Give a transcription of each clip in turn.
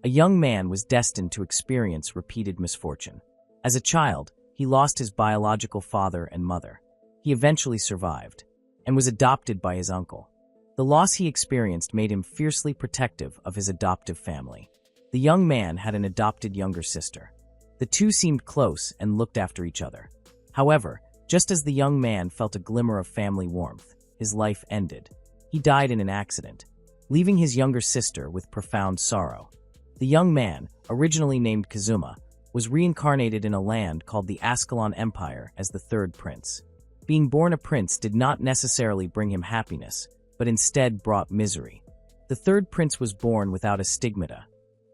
A young man was destined to experience repeated misfortune. As a child, he lost his biological father and mother. He eventually survived and was adopted by his uncle. The loss he experienced made him fiercely protective of his adoptive family. The young man had an adopted younger sister. The two seemed close and looked after each other. However, just as the young man felt a glimmer of family warmth, his life ended. He died in an accident, leaving his younger sister with profound sorrow. The young man, originally named Kazuma, was reincarnated in a land called the Ascalon Empire as the third prince. Being born a prince did not necessarily bring him happiness, but instead brought misery. The third prince was born without a stigmata,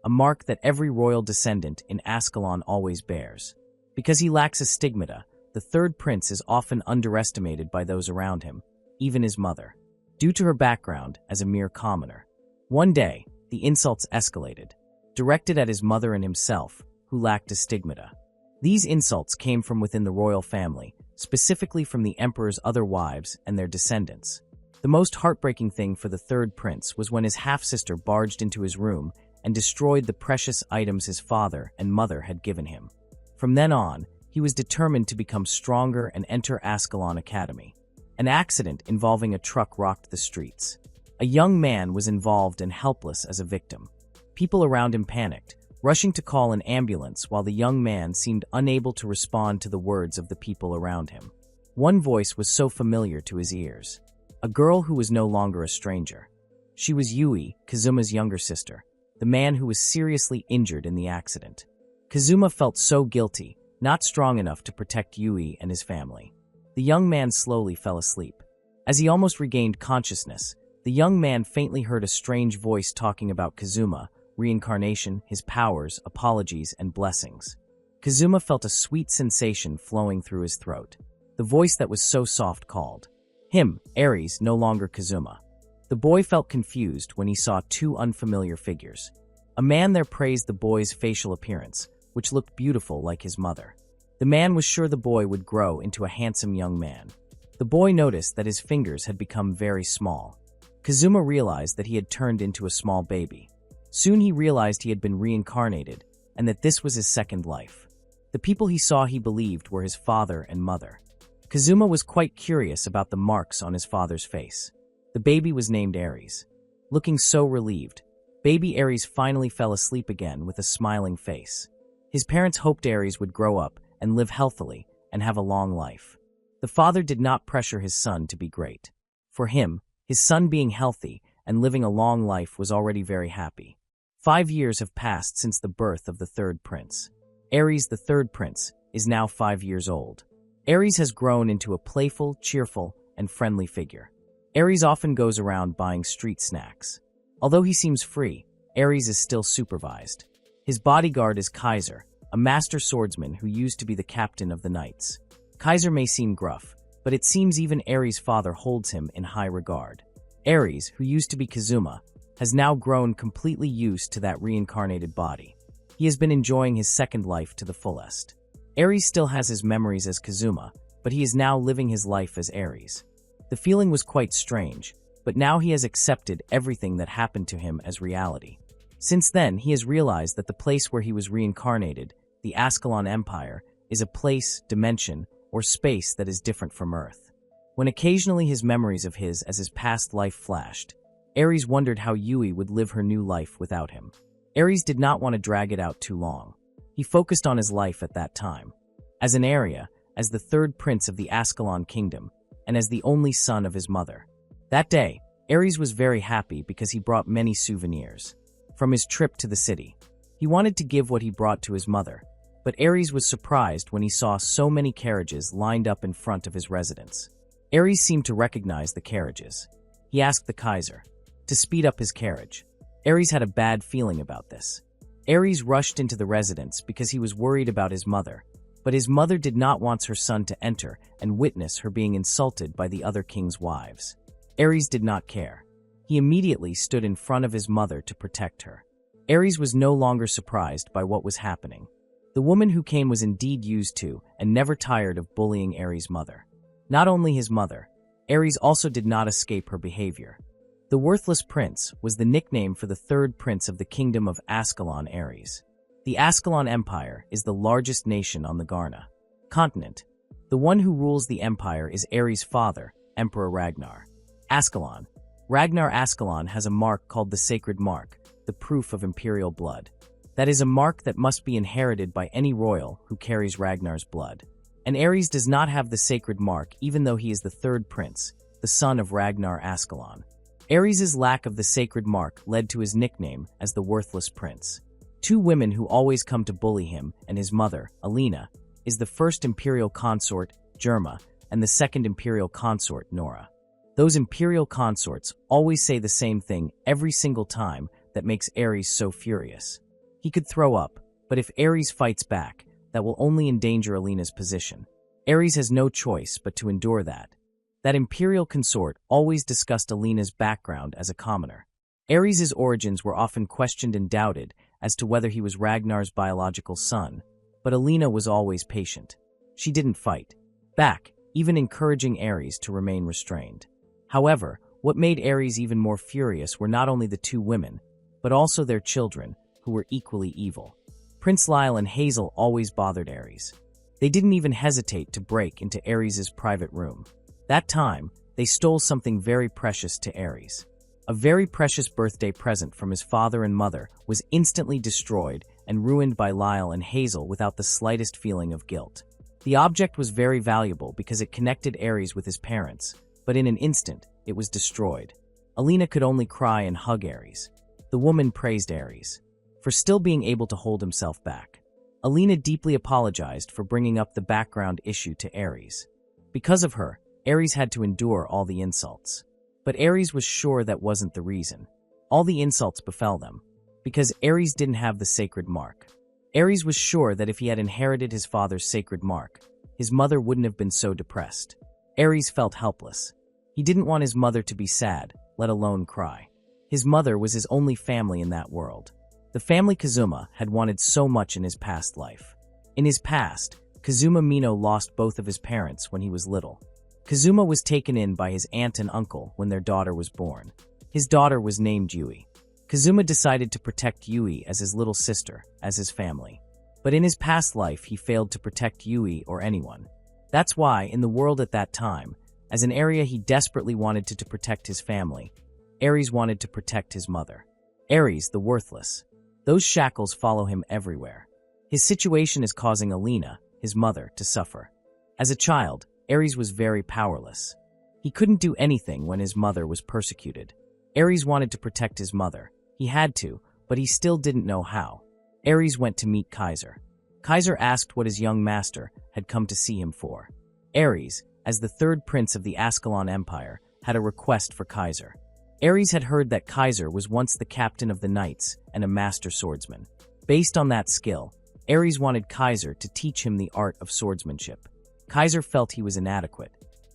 a mark that every royal descendant in Ascalon always bears. Because he lacks a stigmata, the third prince is often underestimated by those around him, even his mother, due to her background as a mere commoner. One day, the insults escalated, directed at his mother and himself, who lacked a stigmata. These insults came from within the royal family, specifically from the emperor's other wives and their descendants. The most heartbreaking thing for the third prince was when his half-sister barged into his room and destroyed the precious items his father and mother had given him. From then on, he was determined to become stronger and enter Ascalon Academy. An accident involving a truck rocked the streets. A young man was involved and helpless as a victim. People around him panicked, rushing to call an ambulance while the young man seemed unable to respond to the words of the people around him. One voice was so familiar to his ears. A girl who was no longer a stranger. She was Yui, Kazuma's younger sister, the man who was seriously injured in the accident. Kazuma felt so guilty, not strong enough to protect Yui and his family. The young man slowly fell asleep. As he almost regained consciousness, the young man faintly heard a strange voice talking about Kazuma, reincarnation, his powers, apologies, and blessings. Kazuma felt a sweet sensation flowing through his throat. The voice that was so soft called him, Ares, no longer Kazuma. The boy felt confused when he saw two unfamiliar figures. A man there praised the boy's facial appearance, which looked beautiful like his mother. The man was sure the boy would grow into a handsome young man. The boy noticed that his fingers had become very small. Kazuma realized that he had turned into a small baby. Soon he realized he had been reincarnated, and that this was his second life. The people he saw he believed were his father and mother. Kazuma was quite curious about the marks on his father's face. The baby was named Ares. Looking so relieved, baby Ares finally fell asleep again with a smiling face. His parents hoped Ares would grow up and live healthily and have a long life. The father did not pressure his son to be great. For him, his son being healthy and living a long life was already very happy. 5 years have passed since the birth of the third prince. Ares, the third prince, is now 5 years old. Ares has grown into a playful, cheerful, and friendly figure. Ares often goes around buying street snacks. Although he seems free, Ares is still supervised. His bodyguard is Kaiser, a master swordsman who used to be the captain of the knights. Kaiser may seem gruff, but it seems even Ares' father holds him in high regard. Ares, who used to be Kazuma, has now grown completely used to that reincarnated body. He has been enjoying his second life to the fullest. Ares still has his memories as Kazuma, but he is now living his life as Ares. The feeling was quite strange, but now he has accepted everything that happened to him as reality. Since then, he has realized that the place where he was reincarnated, the Ascalon Empire, is a place, dimension, or space that is different from Earth. When occasionally his memories of his as his past life flashed, Ares wondered how Yui would live her new life without him. Ares did not want to drag it out too long. He focused on his life at that time. As an area, as the third prince of the Ascalon kingdom, and as the only son of his mother. That day, Ares was very happy because he brought many souvenirs. From his trip to the city, he wanted to give what he brought to his mother, but Ares was surprised when he saw so many carriages lined up in front of his residence. Ares seemed to recognize the carriages. He asked the Kaiser to speed up his carriage. Ares had a bad feeling about this. Ares rushed into the residence because he was worried about his mother, but his mother did not want her son to enter and witness her being insulted by the other king's wives. Ares did not care. He immediately stood in front of his mother to protect her. Ares was no longer surprised by what was happening. The woman who came was indeed used to and never tired of bullying Ares' mother. Not only his mother, Ares also did not escape her behavior. The Worthless Prince was the nickname for the third prince of the kingdom of Ascalon, Ares. The Ascalon Empire is the largest nation on the Garna continent. The one who rules the empire is Ares' father, Emperor Ragnar. Ascalon. Ragnar Ascalon has a mark called the Sacred Mark, the proof of imperial blood. That is a mark that must be inherited by any royal who carries Ragnar's blood. And Ares does not have the Sacred Mark even though he is the third prince, the son of Ragnar Ascalon. Ares' lack of the Sacred Mark led to his nickname as the Worthless Prince. Two women who always come to bully him and his mother, Alina, is the first imperial consort, Germa, and the second imperial consort, Nora. Those imperial consorts always say the same thing every single time that makes Ares so furious. He could throw up, but if Ares fights back, that will only endanger Alina's position. Ares has no choice but to endure that. That imperial consort always discussed Alina's background as a commoner. Ares' origins were often questioned and doubted as to whether he was Ragnar's biological son, but Alina was always patient. She didn't fight back, even encouraging Ares to remain restrained. However, what made Ares even more furious were not only the two women, but also their children, who were equally evil. Prince Lyle and Hazel always bothered Ares. They didn't even hesitate to break into Ares' private room. That time, they stole something very precious to Ares. A very precious birthday present from his father and mother was instantly destroyed and ruined by Lyle and Hazel without the slightest feeling of guilt. The object was very valuable because it connected Ares with his parents, but in an instant, it was destroyed. Alina could only cry and hug Ares. The woman praised Ares for still being able to hold himself back. Alina deeply apologized for bringing up the background issue to Ares. Because of her, Ares had to endure all the insults. But Ares was sure that wasn't the reason. All the insults befell them because Ares didn't have the Sacred Mark. Ares was sure that if he had inherited his father's Sacred Mark, his mother wouldn't have been so depressed. Ares felt helpless. He didn't want his mother to be sad, let alone cry. His mother was his only family in that world. The family Kazuma had wanted so much in his past life. In his past, Kazuma Mino lost both of his parents when he was little. Kazuma was taken in by his aunt and uncle when their daughter was born. His daughter was named Yui. Kazuma decided to protect Yui as his little sister, as his family. But in his past life, he failed to protect Yui or anyone. That's why, in the world at that time, as an area he desperately wanted to protect his family, Ares wanted to protect his mother. Ares, the Worthless. Those shackles follow him everywhere. His situation is causing Alina, his mother, to suffer. As a child, Ares was very powerless. He couldn't do anything when his mother was persecuted. Ares wanted to protect his mother. He had to, but he still didn't know how. Ares went to meet Kaiser. Kaiser asked what his young master had come to see him for. Ares, as the third prince of the Ascalon Empire, had a request for Kaiser. Ares had heard that Kaiser was once the captain of the knights and a master swordsman. Based on that skill, Ares wanted Kaiser to teach him the art of swordsmanship. Kaiser felt he was inadequate.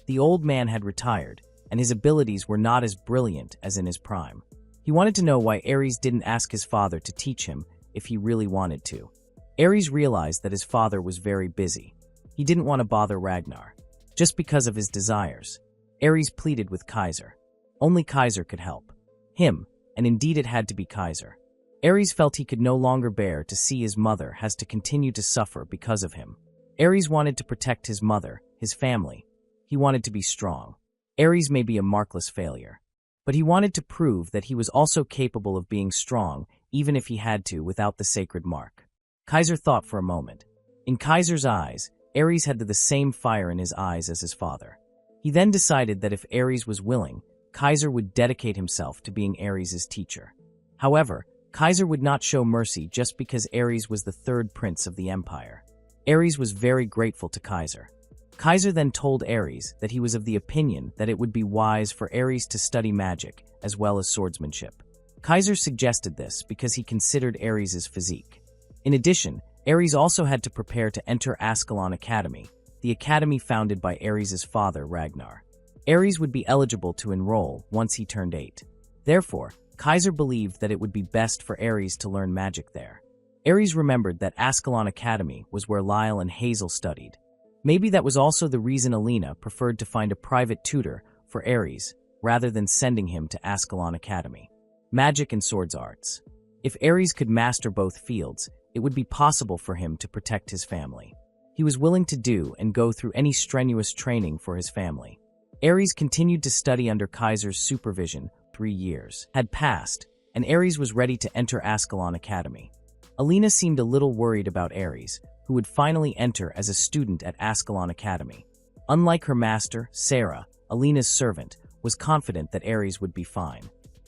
The old man had retired, and his abilities were not as brilliant as in his prime. He wanted to know why Ares didn't ask his father to teach him if he really wanted to. Ares realized that his father was very busy. He didn't want to bother Ragnar. Just because of his desires, Ares pleaded with Kaiser. Only Kaiser could help him, and indeed it had to be Kaiser. Ares felt he could no longer bear to see his mother has to continue to suffer because of him. Ares wanted to protect his mother, his family. He wanted to be strong. Ares may be a markless failure, but he wanted to prove that he was also capable of being strong, even if he had to without the Sacred Mark. Kaiser thought for a moment. In Kaiser's eyes, Ares had the same fire in his eyes as his father. He then decided that if Ares was willing, Kaiser would dedicate himself to being Ares' teacher. However, Kaiser would not show mercy just because Ares was the third prince of the empire. Ares was very grateful to Kaiser. Kaiser then told Ares that he was of the opinion that it would be wise for Ares to study magic as well as swordsmanship. Kaiser suggested this because he considered Ares' physique. In addition, Ares also had to prepare to enter Ascalon Academy, the academy founded by Ares' father, Ragnar. Ares would be eligible to enroll once he turned 8. Therefore, Kaiser believed that it would be best for Ares to learn magic there. Ares remembered that Ascalon Academy was where Lyle and Hazel studied. Maybe that was also the reason Alina preferred to find a private tutor for Ares rather than sending him to Ascalon Academy. Magic and swords arts. If Ares could master both fields, it would be possible for him to protect his family. He was willing to do and go through any strenuous training for his family. Ares continued to study under Kaiser's supervision. 3 years had passed, and Ares was ready to enter Ascalon Academy. Alina seemed a little worried about Ares, who would finally enter as a student at Ascalon Academy. Unlike her master, Sarah, Alina's servant, was confident that Ares would be fine.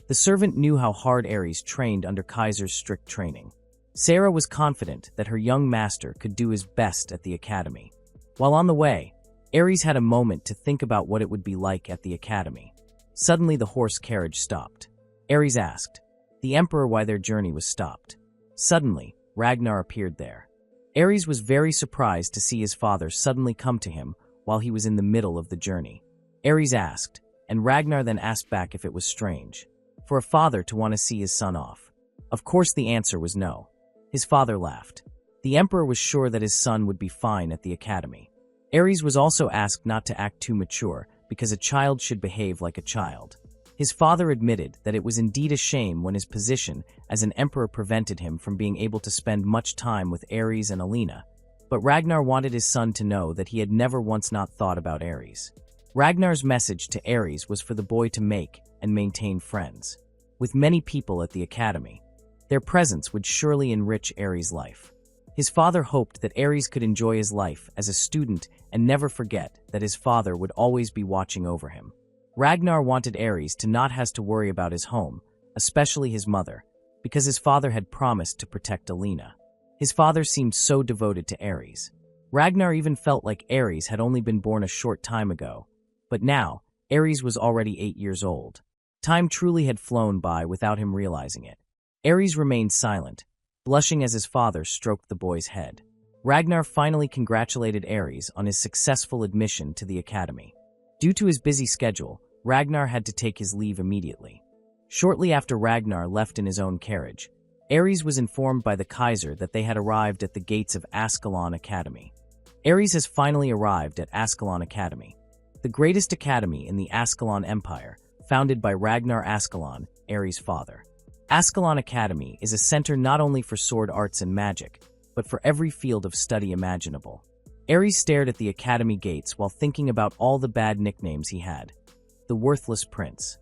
The servant knew how hard Ares trained under Kaiser's strict training. Sarah was confident that her young master could do his best at the academy. While on the way, Ares had a moment to think about what it would be like at the academy. Suddenly the horse carriage stopped. Ares asked the emperor why their journey was stopped. Suddenly, Ragnar appeared there. Ares was very surprised to see his father suddenly come to him while he was in the middle of the journey. Ares asked, and Ragnar then asked back if it was strange for a father to want to see his son off. Of course the answer was no. His father laughed. The emperor was sure that his son would be fine at the academy. Ares was also asked not to act too mature because a child should behave like a child. His father admitted that it was indeed a shame when his position as an emperor prevented him from being able to spend much time with Ares and Alina, but Ragnar wanted his son to know that he had never once not thought about Ares. Ragnar's message to Ares was for the boy to make and maintain friends with many people at the academy. Their presence would surely enrich Ares' life. His father hoped that Ares could enjoy his life as a student and never forget that his father would always be watching over him. Ragnar wanted Ares to not have to worry about his home, especially his mother, because his father had promised to protect Alina. His father seemed so devoted to Ares. Ragnar even felt like Ares had only been born a short time ago, but now, Ares was already 8 years old. Time truly had flown by without him realizing it. Ares remained silent, blushing as his father stroked the boy's head. Ragnar finally congratulated Ares on his successful admission to the academy. Due to his busy schedule, Ragnar had to take his leave immediately. Shortly after Ragnar left in his own carriage, Ares was informed by the Kaiser that they had arrived at the gates of Ascalon Academy. Ares has finally arrived at Ascalon Academy, the greatest academy in the Ascalon Empire, founded by Ragnar Ascalon, Ares' father. Ascalon Academy is a center not only for sword arts and magic, but for every field of study imaginable. Ares stared at the academy gates while thinking about all the bad nicknames he had. The worthless prince.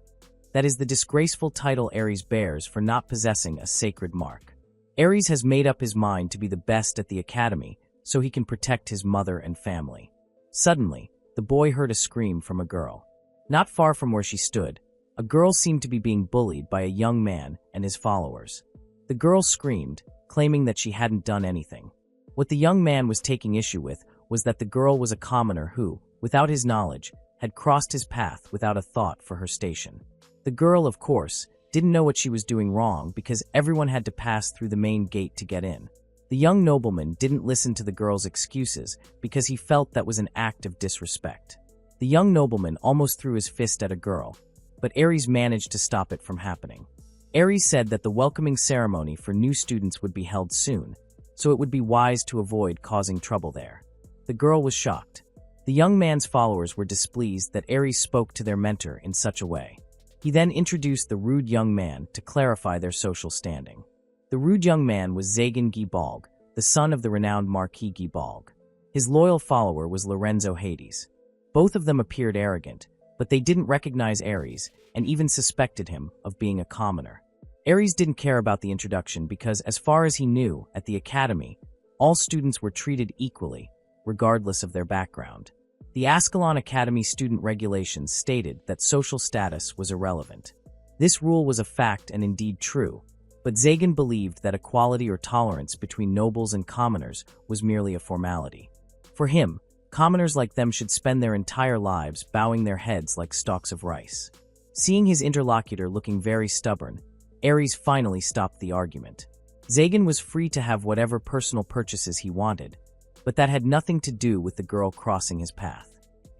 That is the disgraceful title Ares bears for not possessing a sacred mark. Ares has made up his mind to be the best at the academy so he can protect his mother and family. Suddenly, the boy heard a scream from a girl. Not far from where she stood, a girl seemed to be being bullied by a young man and his followers. The girl screamed, claiming that she hadn't done anything. What the young man was taking issue with was that the girl was a commoner who, without his knowledge, had crossed his path without a thought for her station. The girl, of course, didn't know what she was doing wrong because everyone had to pass through the main gate to get in. The young nobleman didn't listen to the girl's excuses because he felt that was an act of disrespect. The young nobleman almost threw his fist at a girl, but Ares managed to stop it from happening. Ares said that the welcoming ceremony for new students would be held soon, so it would be wise to avoid causing trouble there. The girl was shocked. The young man's followers were displeased that Ares spoke to their mentor in such a way. He then introduced the rude young man to clarify their social standing. The rude young man was Zagan Gibalg, the son of the renowned Marquis Gibalg. His loyal follower was Lorenzo Hades. Both of them appeared arrogant, but they didn't recognize Ares and even suspected him of being a commoner. Ares didn't care about the introduction because, as far as he knew, at the academy, all students were treated equally, regardless of their background. The Ascalon Academy student regulations stated that social status was irrelevant. This rule was a fact and indeed true, but Zagan believed that equality or tolerance between nobles and commoners was merely a formality. For him, commoners like them should spend their entire lives bowing their heads like stalks of rice. Seeing his interlocutor looking very stubborn, Ares finally stopped the argument. Zagan was free to have whatever personal purchases he wanted, but that had nothing to do with the girl crossing his path.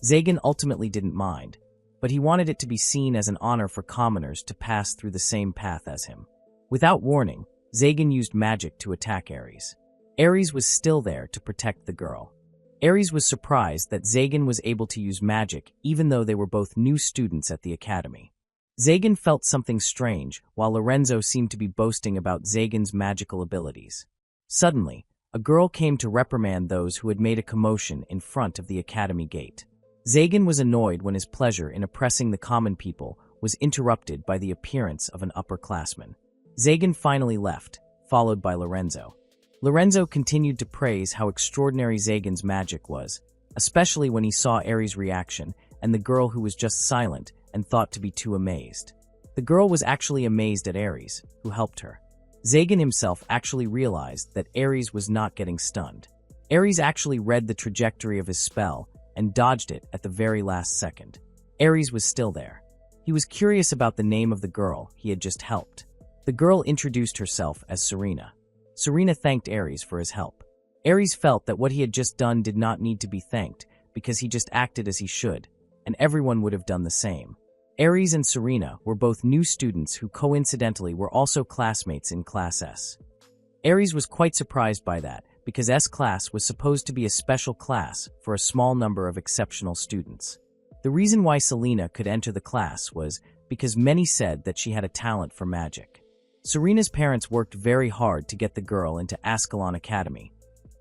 Zagan ultimately didn't mind, but he wanted it to be seen as an honor for commoners to pass through the same path as him. Without warning, Zagan used magic to attack Ares. Ares was still there to protect the girl. Aries was surprised that Zagan was able to use magic even though they were both new students at the academy. Zagan felt something strange, while Lorenzo seemed to be boasting about Zagan's magical abilities. Suddenly, a girl came to reprimand those who had made a commotion in front of the academy gate. Zagan was annoyed when his pleasure in oppressing the common people was interrupted by the appearance of an upperclassman. Zagan finally left, followed by Lorenzo. Lorenzo continued to praise how extraordinary Zagan's magic was, especially when he saw Aries' reaction and the girl who was just silent and thought to be too amazed. The girl was actually amazed at Aries, who helped her. Zagan himself actually realized that Aries was not getting stunned. Aries actually read the trajectory of his spell and dodged it at the very last second. Aries was still there. He was curious about the name of the girl he had just helped. The girl introduced herself as Serena. Serena thanked Aries for his help. Aries felt that what he had just done did not need to be thanked because he just acted as he should, and everyone would have done the same. Aries and Serena were both new students who coincidentally were also classmates in Class S. Aries was quite surprised by that because S class was supposed to be a special class for a small number of exceptional students. The reason why Selena could enter the class was because many said that she had a talent for magic. Serena's parents worked very hard to get the girl into Ascalon Academy.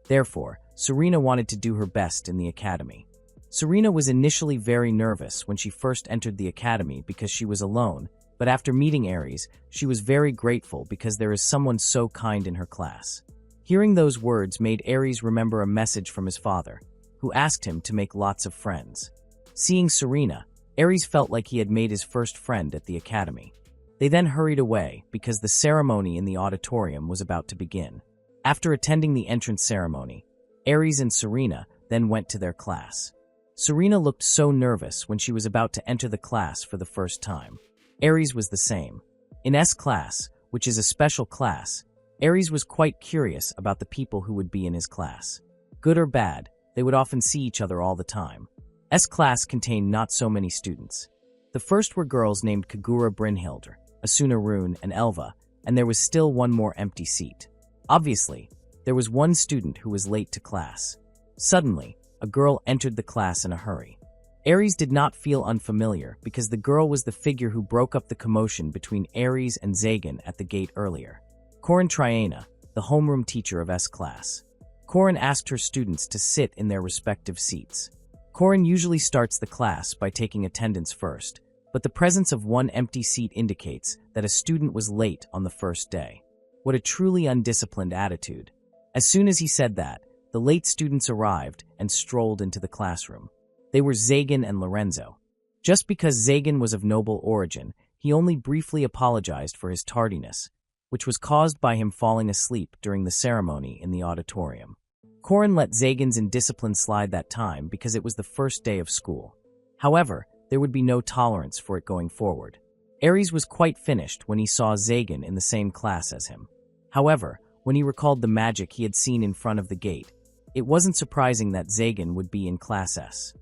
Therefore, Serena wanted to do her best in the academy. Serena was initially very nervous when she first entered the academy because she was alone, but after meeting Aries, she was very grateful because there is someone so kind in her class. Hearing those words made Aries remember a message from his father, who asked him to make lots of friends. Seeing Serena, Aries felt like he had made his first friend at the academy. They then hurried away because the ceremony in the auditorium was about to begin. After attending the entrance ceremony, Aries and Serena then went to their class. Serena looked so nervous when she was about to enter the class for the first time. Aries was the same. In S class, which is a special class, Aries was quite curious about the people who would be in his class. Good or bad, they would often see each other all the time. S class contained not so many students. The first were girls named Kagura Brynhilde, Asuna Rune, and Elva, and there was still one more empty seat. Obviously, there was one student who was late to class. Suddenly, a girl entered the class in a hurry. Aries did not feel unfamiliar because the girl was the figure who broke up the commotion between Aries and Zagan at the gate earlier. Corin Triana, the homeroom teacher of S class. Corin asked her students to sit in their respective seats. Corin usually starts the class by taking attendance first, but the presence of one empty seat indicates that a student was late on the first day. What a truly undisciplined attitude. As soon as he said that, the late students arrived and strolled into the classroom. They were Zagan and Lorenzo. Just because Zagan was of noble origin, he only briefly apologized for his tardiness, which was caused by him falling asleep during the ceremony in the auditorium. Corin let Zagan's indiscipline slide that time because it was the first day of school. However, there would be no tolerance for it going forward. Aries was quite finished when he saw Zagan in the same class as him. However, when he recalled the magic he had seen in front of the gate, it wasn't surprising that Zagan would be in Class S.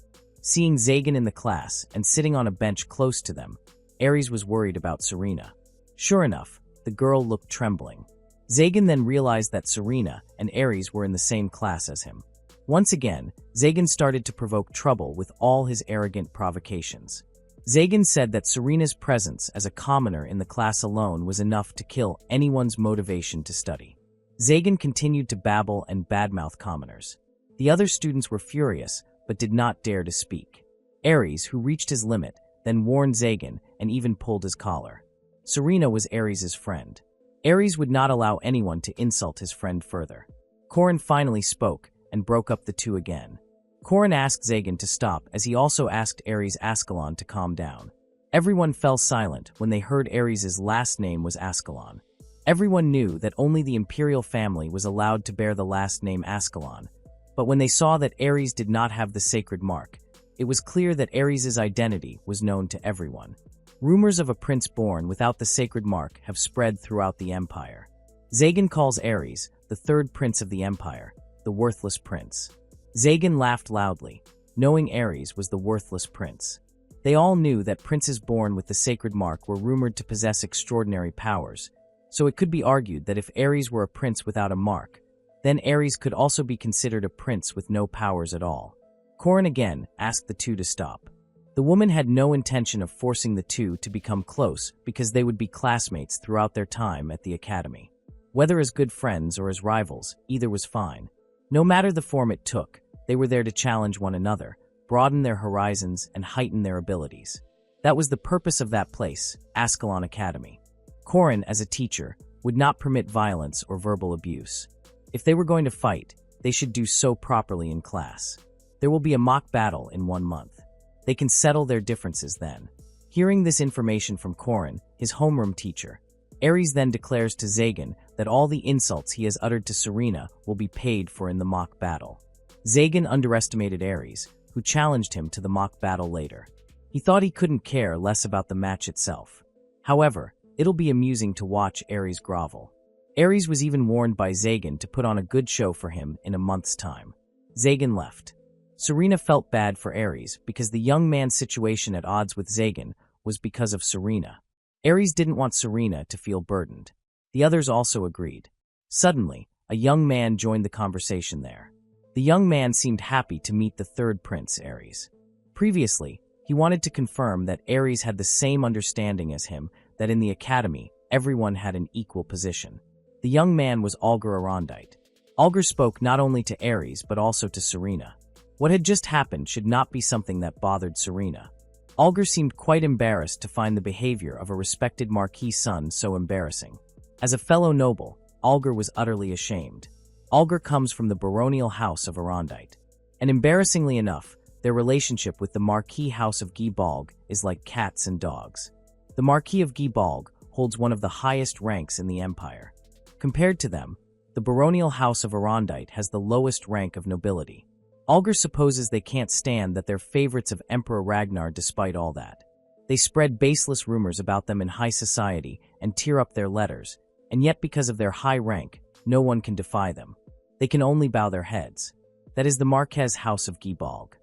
Seeing Zagan in the class and sitting on a bench close to them, Aries was worried about Serena. Sure enough, the girl looked trembling. Zagan then realized that Serena and Aries were in the same class as him. Once again, Zagan started to provoke trouble with all his arrogant provocations. Zagan said that Serena's presence as a commoner in the class alone was enough to kill anyone's motivation to study. Zagan continued to babble and badmouth commoners. The other students were furious, but did not dare to speak. Aries, who reached his limit, then warned Zagan and even pulled his collar. Serena was Aries' friend. Aries would not allow anyone to insult his friend further. Corin finally spoke and broke up the two again. Corin asked Zagan to stop as he also asked Aries Ascalon to calm down. Everyone fell silent when they heard Aries' last name was Ascalon. Everyone knew that only the imperial family was allowed to bear the last name Ascalon, but when they saw that Aries did not have the sacred mark, it was clear that Aries' identity was known to everyone. Rumors of a prince born without the sacred mark have spread throughout the empire. Zagan calls Aries, the third prince of the empire, the worthless prince. Zagan laughed loudly, knowing Aries was the worthless prince. They all knew that princes born with the sacred mark were rumored to possess extraordinary powers, so it could be argued that if Aries were a prince without a mark, Then Ares could also be considered a prince with no powers at all. Corin again asked the two to stop. The woman had no intention of forcing the two to become close because they would be classmates throughout their time at the academy. Whether as good friends or as rivals, either was fine. No matter the form it took, they were there to challenge one another, broaden their horizons, and heighten their abilities. That was the purpose of that place, Ascalon Academy. Corin, as a teacher, would not permit violence or verbal abuse. If they were going to fight, they should do so properly in class. There will be a mock battle in 1 month. They can settle their differences then. Hearing this information from Corin, his homeroom teacher, Ares then declares to Zagan that all the insults he has uttered to Serena will be paid for in the mock battle. Zagan underestimated Ares, who challenged him to the mock battle later. He thought he couldn't care less about the match itself. However, it'll be amusing to watch Ares grovel. Ares was even warned by Zagan to put on a good show for him in a month's time. Zagan left. Serena felt bad for Ares because the young man's situation at odds with Zagan was because of Serena. Ares didn't want Serena to feel burdened. The others also agreed. Suddenly, a young man joined the conversation there. The young man seemed happy to meet the third prince, Ares. Previously, he wanted to confirm that Ares had the same understanding as him, that in the academy, everyone had an equal position. The young man was Alger Arondite. Alger spoke not only to Ares but also to Serena. What had just happened should not be something that bothered Serena. Alger seemed quite embarrassed to find the behavior of a respected marquis son so embarrassing. As a fellow noble, Alger was utterly ashamed. Alger comes from the baronial house of Arondite. And embarrassingly enough, their relationship with the Marquis House of Gibalg is like cats and dogs. The Marquis of Gibalg holds one of the highest ranks in the empire. Compared to them, the baronial house of Arondite has the lowest rank of nobility. Alger supposes they can't stand that they're favorites of Emperor Ragnar despite all that. They spread baseless rumors about them in high society and tear up their letters, and yet because of their high rank, no one can defy them. They can only bow their heads. That is the Marquez House of Gibalg.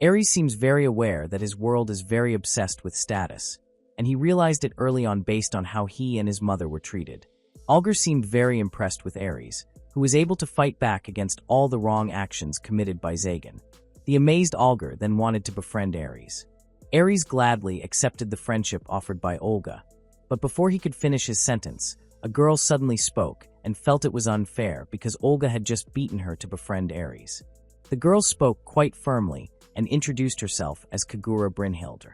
Ares seems very aware that his world is very obsessed with status, and he realized it early on based on how he and his mother were treated. Alger seemed very impressed with Ares, who was able to fight back against all the wrong actions committed by Zagan. The amazed Alger then wanted to befriend Ares. Ares gladly accepted the friendship offered by Olga, but before he could finish his sentence, a girl suddenly spoke and felt it was unfair because Olga had just beaten her to befriend Ares. The girl spoke quite firmly and introduced herself as Kagura Brynhildr.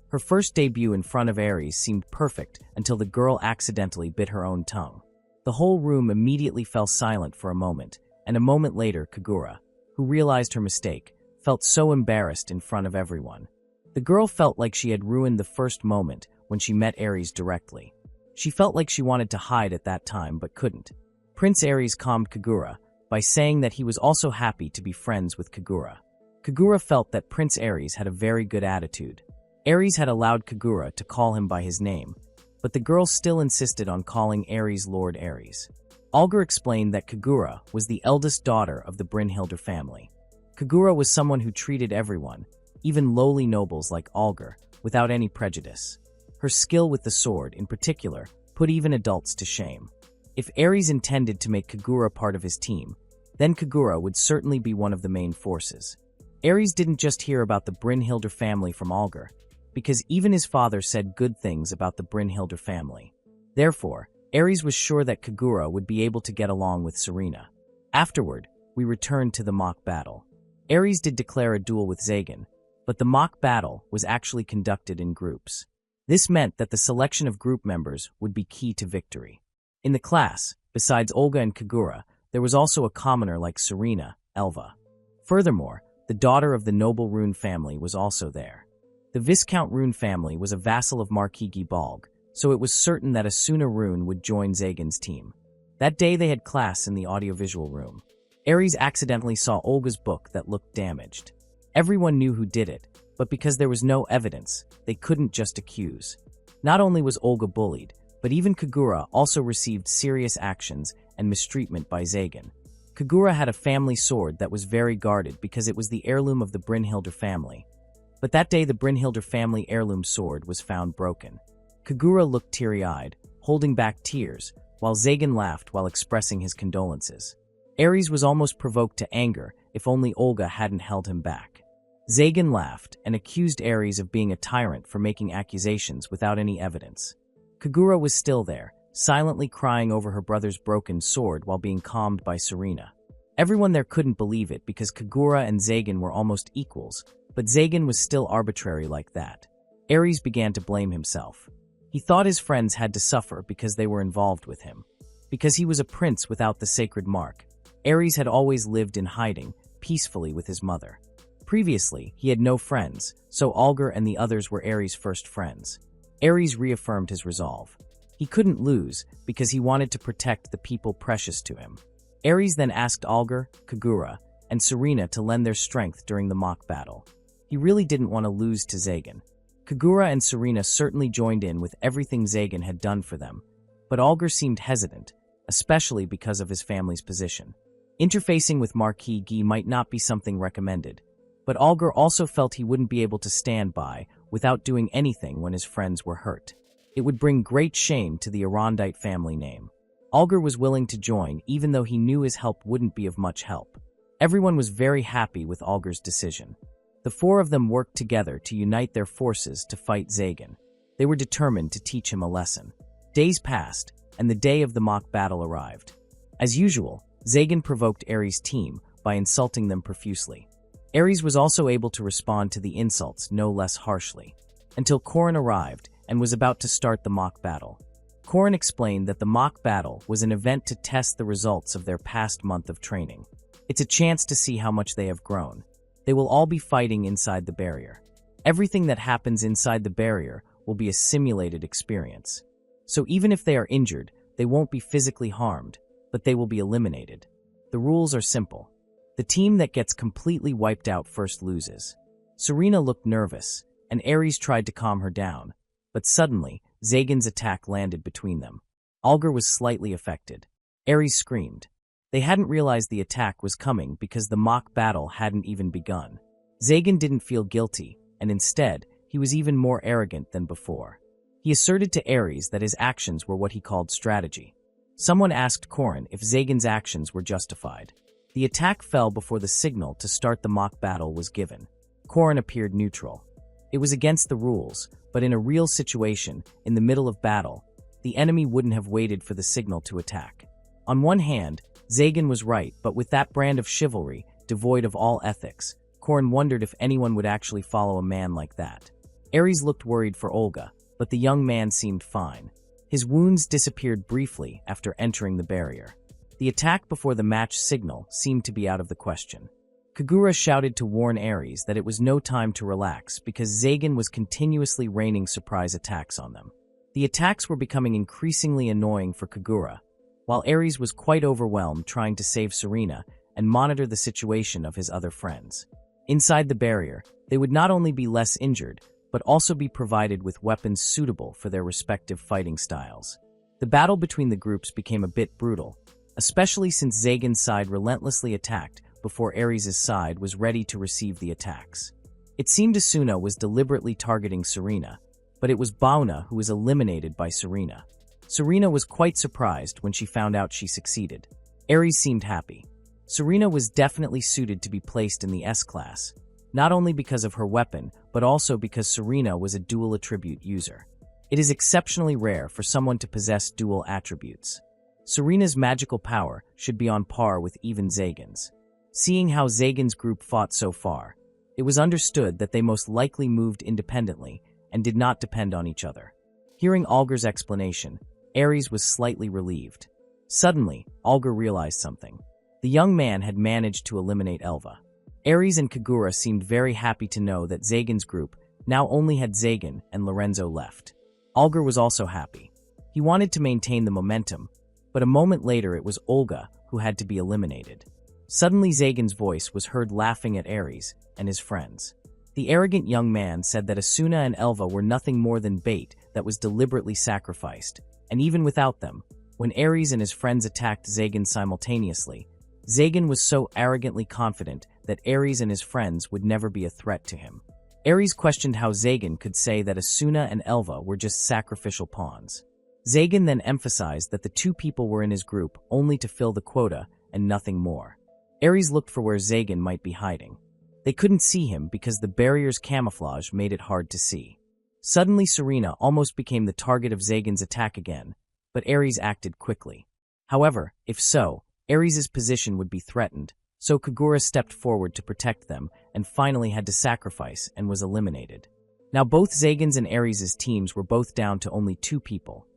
Her first debut in front of Ares seemed perfect until the girl accidentally bit her own tongue. The whole room immediately fell silent for a moment, and a moment later Kagura, who realized her mistake, felt so embarrassed in front of everyone. The girl felt like she had ruined the first moment when she met Ares directly. She felt like she wanted to hide at that time but couldn't. Prince Ares calmed Kagura by saying that he was also happy to be friends with Kagura. Kagura felt that Prince Ares had a very good attitude. Ares had allowed Kagura to call him by his name, but the girl still insisted on calling Ares Lord Ares. Alger explained that Kagura was the eldest daughter of the Brynhildr family. Kagura was someone who treated everyone, even lowly nobles like Alger, without any prejudice. Her skill with the sword, in particular, put even adults to shame. If Ares intended to make Kagura part of his team, then Kagura would certainly be one of the main forces. Ares didn't just hear about the Brynhildr family from Alger, because even his father said good things about the Brynhildr family. Therefore, Ares was sure that Kagura would be able to get along with Serena. Afterward, we returned to the mock battle. Ares did declare a duel with Zagan, but the mock battle was actually conducted in groups. This meant that the selection of group members would be key to victory. In the class, besides Olga and Kagura, there was also a commoner like Serena, Elva. Furthermore, the daughter of the noble Rune family was also there. The Viscount Rune family was a vassal of Marquis Gibalg, so it was certain that Asuna Rune would join Zagan's team. That day they had class in the audiovisual room. Ares accidentally saw Olga's book that looked damaged. Everyone knew who did it, but because there was no evidence, they couldn't just accuse. Not only was Olga bullied, but even Kagura also received serious actions and mistreatment by Zagan. Kagura had a family sword that was very guarded because it was the heirloom of the Brynhildr family. But that day the Brynhildr family heirloom sword was found broken. Kagura looked teary-eyed, holding back tears, while Zagan laughed while expressing his condolences. Ares was almost provoked to anger if only Olga hadn't held him back. Zagan laughed and accused Ares of being a tyrant for making accusations without any evidence. Kagura was still there, silently crying over her brother's broken sword while being calmed by Serena. Everyone there couldn't believe it because Kagura and Zagan were almost equals, but Zagan was still arbitrary like that. Ares began to blame himself. He thought his friends had to suffer because they were involved with him. Because he was a prince without the sacred mark, Ares had always lived in hiding, peacefully with his mother. Previously, he had no friends, so Alger and the others were Ares' first friends. Ares reaffirmed his resolve. He couldn't lose because he wanted to protect the people precious to him. Ares then asked Alger, Kagura, and Serena to lend their strength during the mock battle. He really didn't want to lose to Zagan. Kagura and Serena certainly joined in with everything Zagan had done for them, but Alger seemed hesitant, especially because of his family's position. Interfacing with Marquis Guy might not be something recommended, but Alger also felt he wouldn't be able to stand by without doing anything when his friends were hurt. It would bring great shame to the Arondite family name. Alger was willing to join even though he knew his help wouldn't be of much help. Everyone was very happy with Alger's decision. The four of them worked together to unite their forces to fight Zagan. They were determined to teach him a lesson. Days passed, and the day of the mock battle arrived. As usual, Zagan provoked Ares' team by insulting them profusely. Ares was also able to respond to the insults no less harshly, until Corrin arrived and was about to start the mock battle. Corrin explained that the mock battle was an event to test the results of their past month of training. It's a chance to see how much they have grown. They will all be fighting inside the barrier. Everything that happens inside the barrier will be a simulated experience. So even if they are injured, they won't be physically harmed, but they will be eliminated. The rules are simple. The team that gets completely wiped out first loses. Serena looked nervous, and Ares tried to calm her down, but suddenly, Zagan's attack landed between them. Alger was slightly affected. Ares screamed. They hadn't realized the attack was coming because the mock battle hadn't even begun. Zagan didn't feel guilty, and instead, he was even more arrogant than before. He asserted to Ares that his actions were what he called strategy. Someone asked Corrin if Zagan's actions were justified. The attack fell before the signal to start the mock battle was given. Corrin appeared neutral. It was against the rules, but in a real situation, in the middle of battle, the enemy wouldn't have waited for the signal to attack. On one hand, Zagan was right, but with that brand of chivalry, devoid of all ethics, Corrin wondered if anyone would actually follow a man like that. Ares looked worried for Olga, but the young man seemed fine. His wounds disappeared briefly after entering the barrier. The attack before the match signal seemed to be out of the question. Kagura shouted to warn Ares that it was no time to relax because Zagan was continuously raining surprise attacks on them. The attacks were becoming increasingly annoying for Kagura, while Ares was quite overwhelmed trying to save Serena and monitor the situation of his other friends. Inside the barrier, they would not only be less injured, but also be provided with weapons suitable for their respective fighting styles. The battle between the groups became a bit brutal, especially since Zagan's side relentlessly attacked before Ares' side was ready to receive the attacks. It seemed Asuna was deliberately targeting Serena, but it was Bauna who was eliminated by Serena. Serena was quite surprised when she found out she succeeded. Ares seemed happy. Serena was definitely suited to be placed in the S-class, not only because of her weapon, but also because Serena was a dual attribute user. It is exceptionally rare for someone to possess dual attributes. Serena's magical power should be on par with even Zagan's. Seeing how Zagan's group fought so far, it was understood that they most likely moved independently and did not depend on each other. Hearing Alger's explanation, Ares was slightly relieved. Suddenly, Alger realized something. The young man had managed to eliminate Elva. Ares and Kagura seemed very happy to know that Zagan's group now only had Zagan and Lorenzo left. Alger was also happy. He wanted to maintain the momentum, but a moment later it was Olga who had to be eliminated. Suddenly Zagan's voice was heard laughing at Ares and his friends. The arrogant young man said that Asuna and Elva were nothing more than bait that was deliberately sacrificed, and even without them, when Ares and his friends attacked Zagan simultaneously, Zagan was so arrogantly confident that Ares and his friends would never be a threat to him. Ares questioned how Zagan could say that Asuna and Elva were just sacrificial pawns. Zagan then emphasized that the two people were in his group only to fill the quota and nothing more. Ares looked for where Zagan might be hiding. They couldn't see him because the barrier's camouflage made it hard to see. Suddenly, Serena almost became the target of Zagan's attack again, but Ares acted quickly. However, if so, Ares' position would be threatened, so Kagura stepped forward to protect them and finally had to sacrifice and was eliminated. Now both Zagan's and Ares' teams were both down to only 2 people.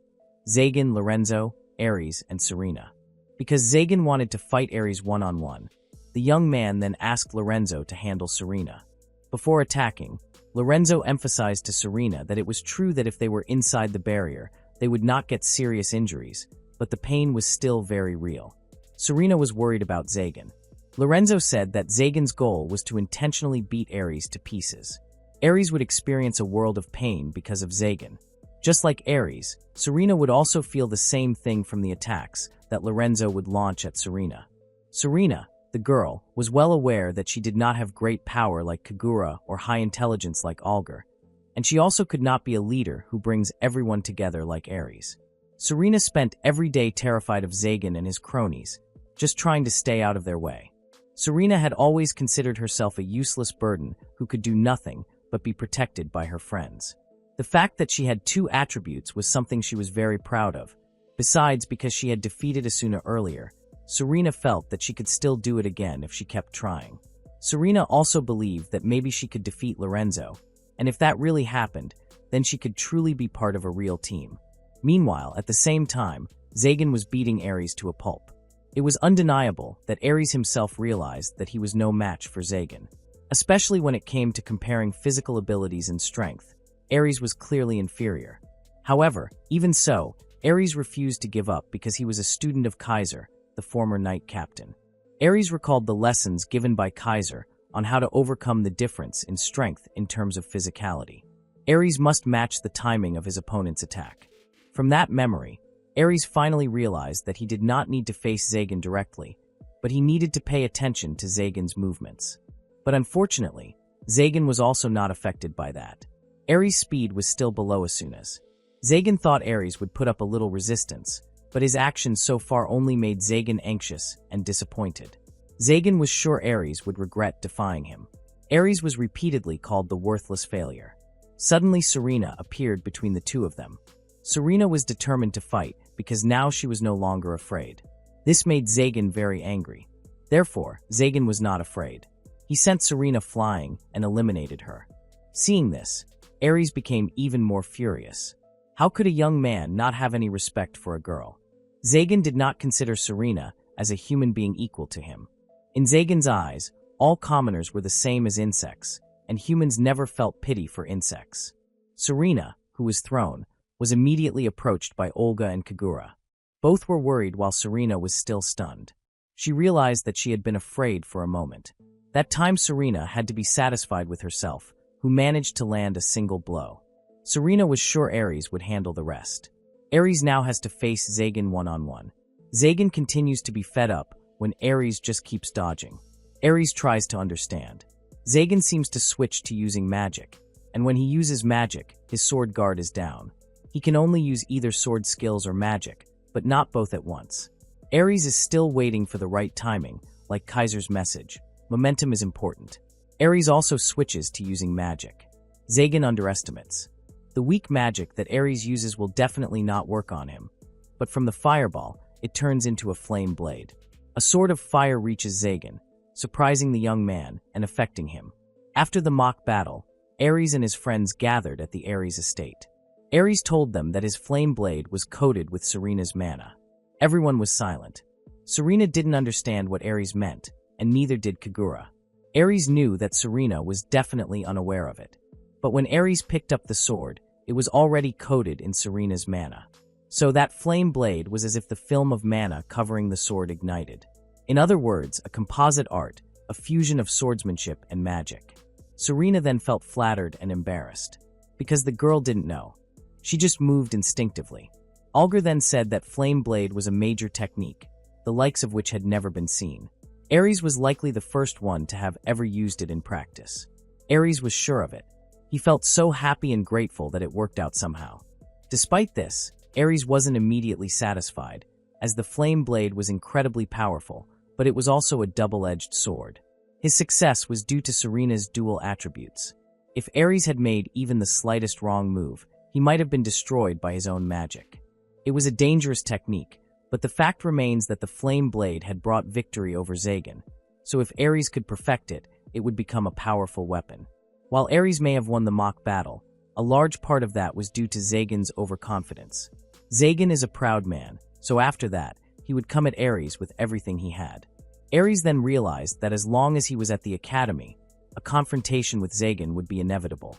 Zagan, Lorenzo, Ares, and Serena. Because Zagan wanted to fight Ares one-on-one, the young man then asked Lorenzo to handle Serena. Before attacking, Lorenzo emphasized to Serena that it was true that if they were inside the barrier, they would not get serious injuries, but the pain was still very real. Serena was worried about Zagan. Lorenzo said that Zagan's goal was to intentionally beat Ares to pieces. Ares would experience a world of pain because of Zagan. Just like Ares, Serena would also feel the same thing from the attacks that Lorenzo would launch at Serena. Serena, the girl, was well aware that she did not have great power like Kagura or high intelligence like Algar, and she also could not be a leader who brings everyone together like Ares. Serena spent every day terrified of Zagan and his cronies, just trying to stay out of their way. Serena had always considered herself a useless burden who could do nothing but be protected by her friends. The fact that she had 2 attributes was something she was very proud of. Besides, because she had defeated Asuna earlier, Serena felt that she could still do it again if she kept trying. Serena also believed that maybe she could defeat Lorenzo, and if that really happened, then she could truly be part of a real team. Meanwhile, at the same time, Zagan was beating Ares to a pulp. It was undeniable that Ares himself realized that he was no match for Zagan. Especially when it came to comparing physical abilities and strength, Ares was clearly inferior. However, even so, Ares refused to give up because he was a student of Kaiser, the former knight captain. Ares recalled the lessons given by Kaiser on how to overcome the difference in strength in terms of physicality. Ares must match the timing of his opponent's attack. From that memory, Ares finally realized that he did not need to face Zagan directly, but he needed to pay attention to Zagan's movements. But unfortunately, Zagan was also not affected by that. Ares' speed was still below Asuna's. Zagan thought Ares would put up a little resistance, but his actions so far only made Zagan anxious and disappointed. Zagan was sure Ares would regret defying him. Ares was repeatedly called the worthless failure. Suddenly Serena appeared between the 2 of them. Serena was determined to fight because now she was no longer afraid. This made Zagan very angry. Therefore, Zagan was not afraid. He sent Serena flying and eliminated her. Seeing this, Ares became even more furious. How could a young man not have any respect for a girl? Zagan did not consider Serena as a human being equal to him. In Zagan's eyes, all commoners were the same as insects, and humans never felt pity for insects. Serena, who was thrown, was immediately approached by Olga and Kagura. Both were worried while Serena was still stunned. She realized that she had been afraid for a moment. That time Serena had to be satisfied with herself, who managed to land a single blow. Serena was sure Ares would handle the rest. Ares now has to face Zagan one-on-one. Zagan continues to be fed up when Ares just keeps dodging. Ares tries to understand. Zagan seems to switch to using magic, and when he uses magic, his sword guard is down. He can only use either sword skills or magic, but not both at once. Ares is still waiting for the right timing, like Kaiser's message. Momentum is important. Ares also switches to using magic. Zagan underestimates. The weak magic that Ares uses will definitely not work on him, but from the fireball, it turns into a flame blade. A sword of fire reaches Zagan, surprising the young man and affecting him. After the mock battle, Ares and his friends gathered at the Ares estate. Ares told them that his flame blade was coated with Serena's mana. Everyone was silent. Serena didn't understand what Ares meant, and neither did Kagura. Ares knew that Serena was definitely unaware of it. But when Ares picked up the sword, it was already coated in Serena's mana. So that flame blade was as if the film of mana covering the sword ignited. In other words, a composite art, a fusion of swordsmanship and magic. Serena then felt flattered and embarrassed, because the girl didn't know. She just moved instinctively. Algar then said that flame blade was a major technique, the likes of which had never been seen. Ares was likely the first one to have ever used it in practice. Ares was sure of it. He felt so happy and grateful that it worked out somehow. Despite this, Ares wasn't immediately satisfied, as the flame blade was incredibly powerful, but it was also a double-edged sword. His success was due to Serena's dual attributes. If Ares had made even the slightest wrong move, he might have been destroyed by his own magic. It was a dangerous technique, but the fact remains that the flame blade had brought victory over Zagan, so if Ares could perfect it, it would become a powerful weapon. While Ares may have won the mock battle, a large part of that was due to Zagan's overconfidence. Zagan is a proud man, so after that, he would come at Ares with everything he had. Ares then realized that as long as he was at the academy, a confrontation with Zagan would be inevitable.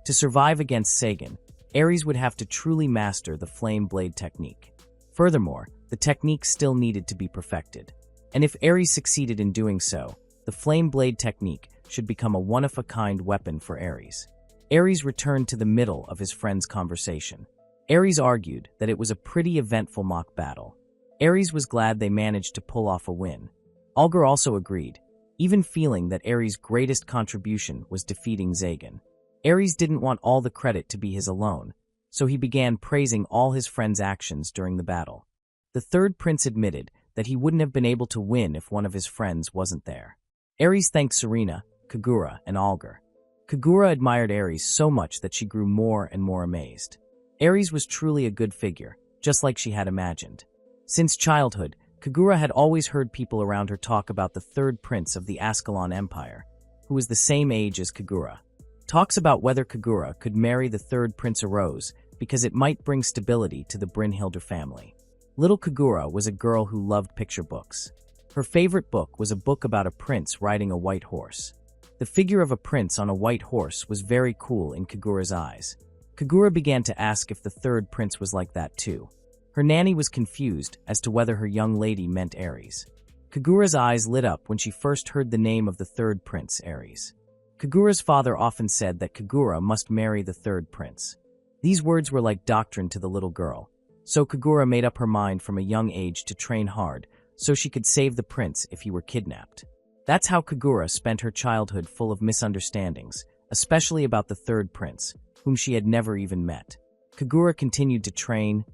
To survive against Zagan, Ares would have to truly master the flame blade technique. Furthermore, the technique still needed to be perfected. And if Ares succeeded in doing so, the flame blade technique should become a one-of-a-kind weapon for Ares. Ares returned to the middle of his friend's conversation. Ares argued that it was a pretty eventful mock battle. Ares was glad they managed to pull off a win. Algar also agreed, even feeling that Ares' greatest contribution was defeating Zagan. Ares didn't want all the credit to be his alone, so he began praising all his friend's actions during the battle. The third prince admitted that he wouldn't have been able to win if one of his friends wasn't there. Ares thanked Serena, Kagura, and Algar. Kagura admired Ares so much that she grew more and more amazed. Ares was truly a good figure, just like she had imagined. Since childhood, Kagura had always heard people around her talk about the third prince of the Ascalon Empire, who was the same age as Kagura. Talks about whether Kagura could marry the third prince arose because it might bring stability to the Brynhildr family. Little Kagura was a girl who loved picture books. Her favorite book was a book about a prince riding a white horse. The figure of a prince on a white horse was very cool in Kagura's eyes. Kagura began to ask if the third prince was like that too. Her nanny was confused as to whether her young lady meant Ares. Kagura's eyes lit up when she first heard the name of the third prince, Ares. Kagura's father often said that Kagura must marry the third prince. These words were like doctrine to the little girl, so Kagura made up her mind from a young age to train hard so she could save the prince if he were kidnapped. That's how Kagura spent her childhood full of misunderstandings, especially about the third prince, whom she had never even met. Kagura continued to train,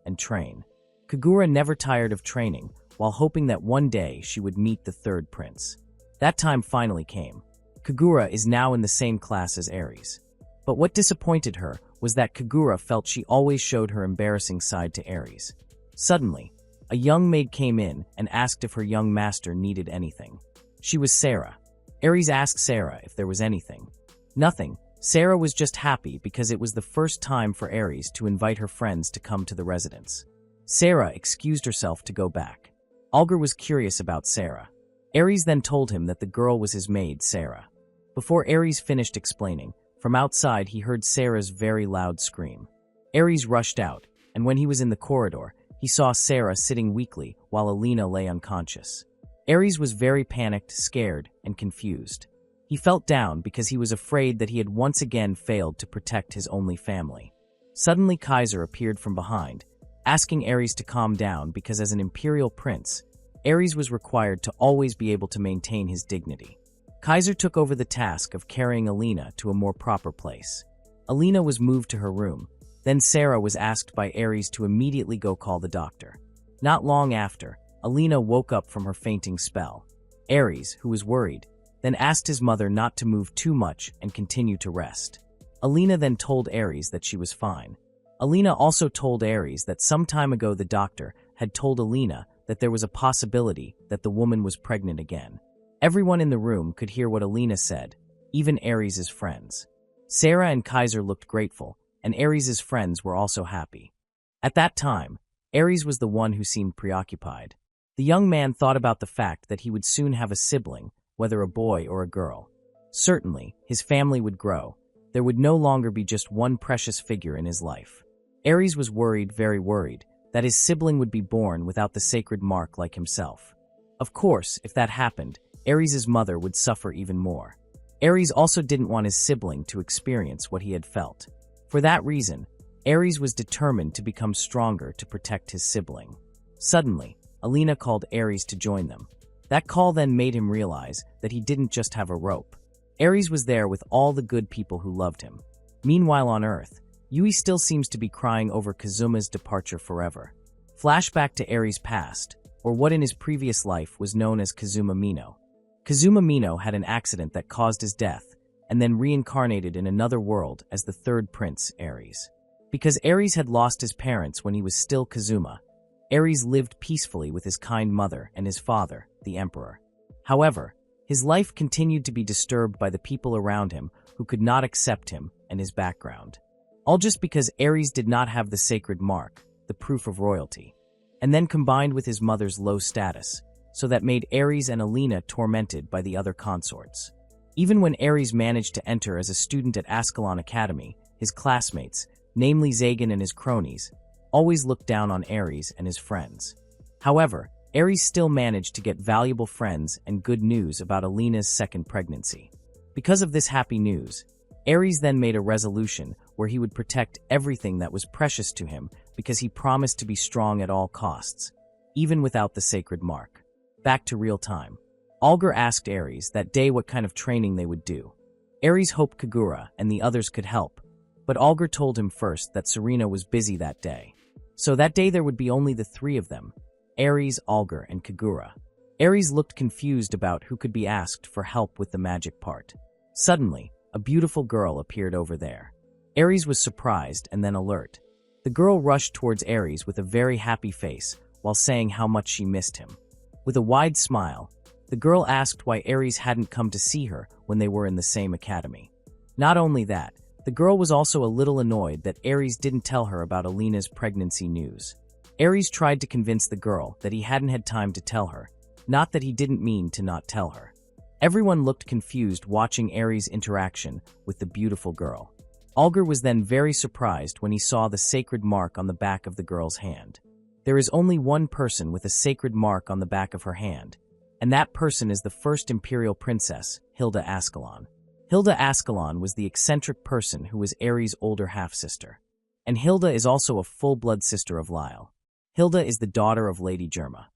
and train. Kagura never tired of training, while hoping that one day she would meet the third prince. That time finally came. Kagura is now in the same class as Ares. But what disappointed her was that Kagura felt she always showed her embarrassing side to Ares. Suddenly, a young maid came in and asked if her young master needed anything. She was Sarah. Ares asked Sarah if there was anything. Nothing. Sarah was just happy because it was the first time for Ares to invite her friends to come to the residence. Sarah excused herself to go back. Algar was curious about Sarah. Ares then told him that the girl was his maid, Sarah. Before Ares finished explaining, from outside he heard Sarah's very loud scream. Ares rushed out, and when he was in the corridor, he saw Sarah sitting weakly while Alina lay unconscious. Ares was very panicked, scared, and confused. He felt down because he was afraid that he had once again failed to protect his only family. Suddenly Kaiser appeared from behind, asking Ares to calm down because as an imperial prince, Ares was required to always be able to maintain his dignity. Kaiser took over the task of carrying Alina to a more proper place. Alina was moved to her room. Then Sarah was asked by Ares to immediately go call the doctor. Not long after, Alina woke up from her fainting spell. Ares, who was worried, then asked his mother not to move too much and continue to rest. Alina then told Ares that she was fine. Alina also told Ares that some time ago the doctor had told Alina that there was a possibility that the woman was pregnant again. Everyone in the room could hear what Alina said, even Ares' friends. Sarah and Kaiser looked grateful, and Ares' friends were also happy. At that time, Ares was the one who seemed preoccupied. The young man thought about the fact that he would soon have a sibling, whether a boy or a girl. Certainly, his family would grow. There would no longer be just one precious figure in his life. Ares was worried, very worried, that his sibling would be born without the sacred mark like himself. Of course, if that happened, Ares' mother would suffer even more. Ares also didn't want his sibling to experience what he had felt. For that reason, Ares was determined to become stronger to protect his sibling. Suddenly, Alina called Ares to join them. That call then made him realize that he didn't just have a rope. Ares was there with all the good people who loved him. Meanwhile on Earth, Yui still seems to be crying over Kazuma's departure forever. Flashback to Ares' past. or what in his previous life was known as Kazuma Mino. Kazuma Mino had an accident that caused his death, and then reincarnated in another world as the third prince, Ares. Because Ares had lost his parents when he was still Kazuma, Ares lived peacefully with his kind mother and his father, the emperor. However, his life continued to be disturbed by the people around him who could not accept him and his background. All just because Ares did not have the sacred mark, the proof of royalty, and then combined with his mother's low status, so that made Ares and Alina tormented by the other consorts. Even when Ares managed to enter as a student at Ascalon Academy, his classmates, namely Zagan and his cronies, always looked down on Ares and his friends. However, Ares still managed to get valuable friends and good news about Alina's second pregnancy. Because of this happy news, Ares then made a resolution where he would protect everything that was precious to him because he promised to be strong at all costs, even without the sacred mark. Back to real time. Algar asked Ares that day what kind of training they would do. Ares hoped Kagura and the others could help, but Algar told him first that Serena was busy that day. So that day there would be only the three of them, Ares, Algar, and Kagura. Ares looked confused about who could be asked for help with the magic part. Suddenly, a beautiful girl appeared over there. Ares was surprised and then alert. The girl rushed towards Ares with a very happy face while saying how much she missed him. With a wide smile, the girl asked why Ares hadn't come to see her when they were in the same academy. Not only that, the girl was also a little annoyed that Ares didn't tell her about Alina's pregnancy news. Ares tried to convince the girl that he hadn't had time to tell her, not that he didn't mean to not tell her. Everyone looked confused watching Ares' interaction with the beautiful girl. Algar was then very surprised when he saw the sacred mark on the back of the girl's hand. There is only one person with a sacred mark on the back of her hand, and that person is the first imperial princess, Hilda Ascalon. Hilda Ascalon was the eccentric person who was Ares' older half-sister. And Hilda is also a full-blood sister of Lyle. Hilda is the daughter of Lady Germa.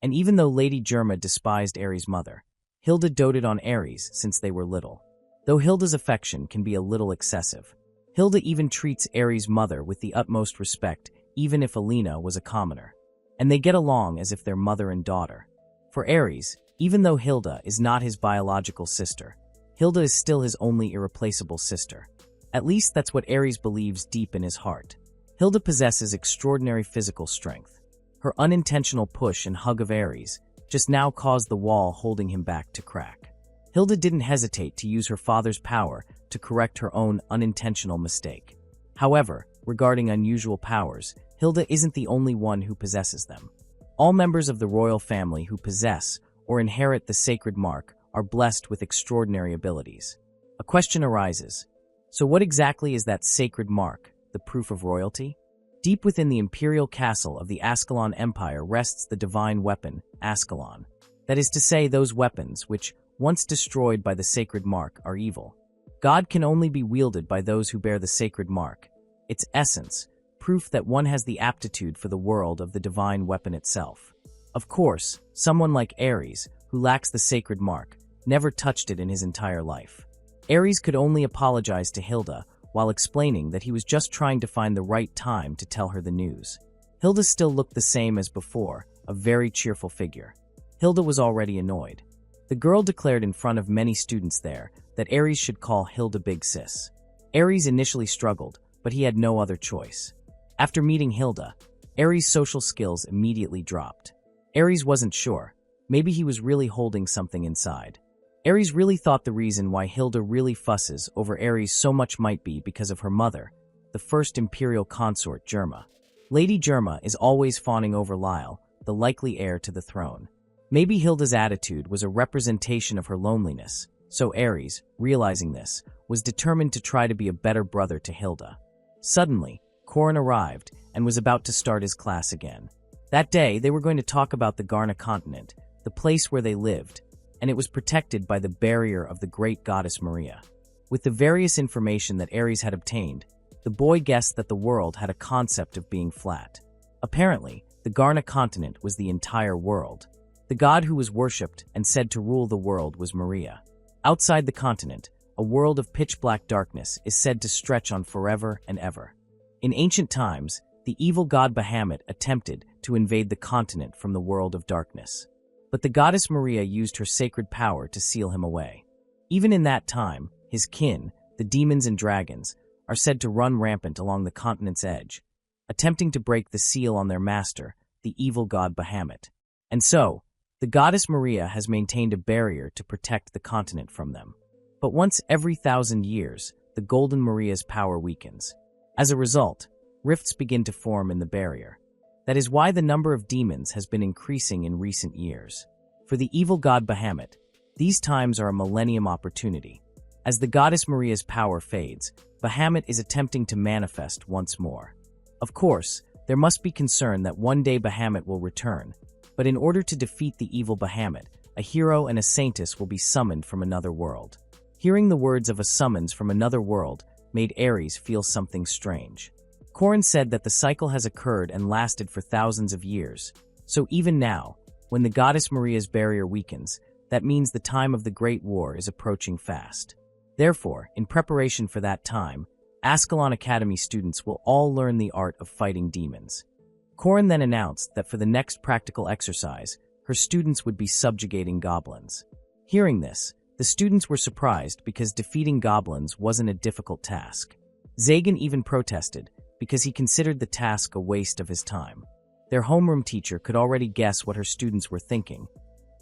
And even though Lady Germa despised Ares' mother, Hilda doted on Ares since they were little. Though Hilda's affection can be a little excessive, Hilda even treats Ares' mother with the utmost respect, even if Alina was a commoner. And they get along as if they're mother and daughter. For Ares, even though Hilda is not his biological sister, Hilda is still his only irreplaceable sister. At least that's what Ares believes deep in his heart. Hilda possesses extraordinary physical strength. Her unintentional push and hug of Ares just now caused the wall holding him back to crack. Hilda didn't hesitate to use her father's power to correct her own unintentional mistake. However, regarding unusual powers, Hilda isn't the only one who possesses them. All members of the royal family who possess or inherit the sacred mark are blessed with extraordinary abilities. A question arises. So what exactly is that sacred mark, the proof of royalty? Deep within the imperial castle of the Ascalon Empire rests the divine weapon, Ascalon. That is to say, those weapons which, once destroyed by the sacred mark, are evil. God can only be wielded by those who bear the sacred mark. Its essence, proof that one has the aptitude for the world of the divine weapon itself. Of course, someone like Ares, who lacks the sacred mark, never touched it in his entire life. Ares could only apologize to Hilda while explaining that he was just trying to find the right time to tell her the news. Hilda still looked the same as before, a very cheerful figure. Hilda was already annoyed. The girl declared in front of many students there that Ares should call Hilda Big Sis. Ares initially struggled, but he had no other choice. After meeting Hilda, Ares' social skills immediately dropped. Ares wasn't sure. Maybe he was really holding something inside. Ares really thought the reason why Hilda really fusses over Ares so much might be because of her mother, the first imperial consort Germa. Lady Germa is always fawning over Lyle, the likely heir to the throne. Maybe Hilda's attitude was a representation of her loneliness, so Ares, realizing this, was determined to try to be a better brother to Hilda. Suddenly, Corin arrived and was about to start his class again. That day, they were going to talk about the Garna continent, the place where they lived, and it was protected by the barrier of the great goddess Maria. With the various information that Ares had obtained, the boy guessed that the world had a concept of being flat. Apparently, the Garna continent was the entire world. The god who was worshipped and said to rule the world was Maria. Outside the continent, a world of pitch-black darkness is said to stretch on forever and ever. In ancient times, the evil god Bahamut attempted to invade the continent from the world of darkness. But the goddess Maria used her sacred power to seal him away. Even in that time, his kin, the demons and dragons, are said to run rampant along the continent's edge, attempting to break the seal on their master, the evil god Bahamut. And so, the goddess Maria has maintained a barrier to protect the continent from them. But once every 1,000 years, the Golden Maria's power weakens. As a result, rifts begin to form in the barrier. That is why the number of demons has been increasing in recent years. For the evil god Bahamut, these times are a millennium opportunity. As the goddess Maria's power fades, Bahamut is attempting to manifest once more. Of course, there must be concern that one day Bahamut will return, but in order to defeat the evil Bahamut, a hero and a saintess will be summoned from another world. Hearing the words of a summons from another world made Ares feel something strange. Corin said that the cycle has occurred and lasted for thousands of years, so even now, when the goddess Maria's barrier weakens, that means the time of the Great War is approaching fast. Therefore, in preparation for that time, Ascalon Academy students will all learn the art of fighting demons. Corin then announced that for the next practical exercise, her students would be subjugating goblins. Hearing this, the students were surprised because defeating goblins wasn't a difficult task. Zagan even protested because he considered the task a waste of his time. Their homeroom teacher could already guess what her students were thinking,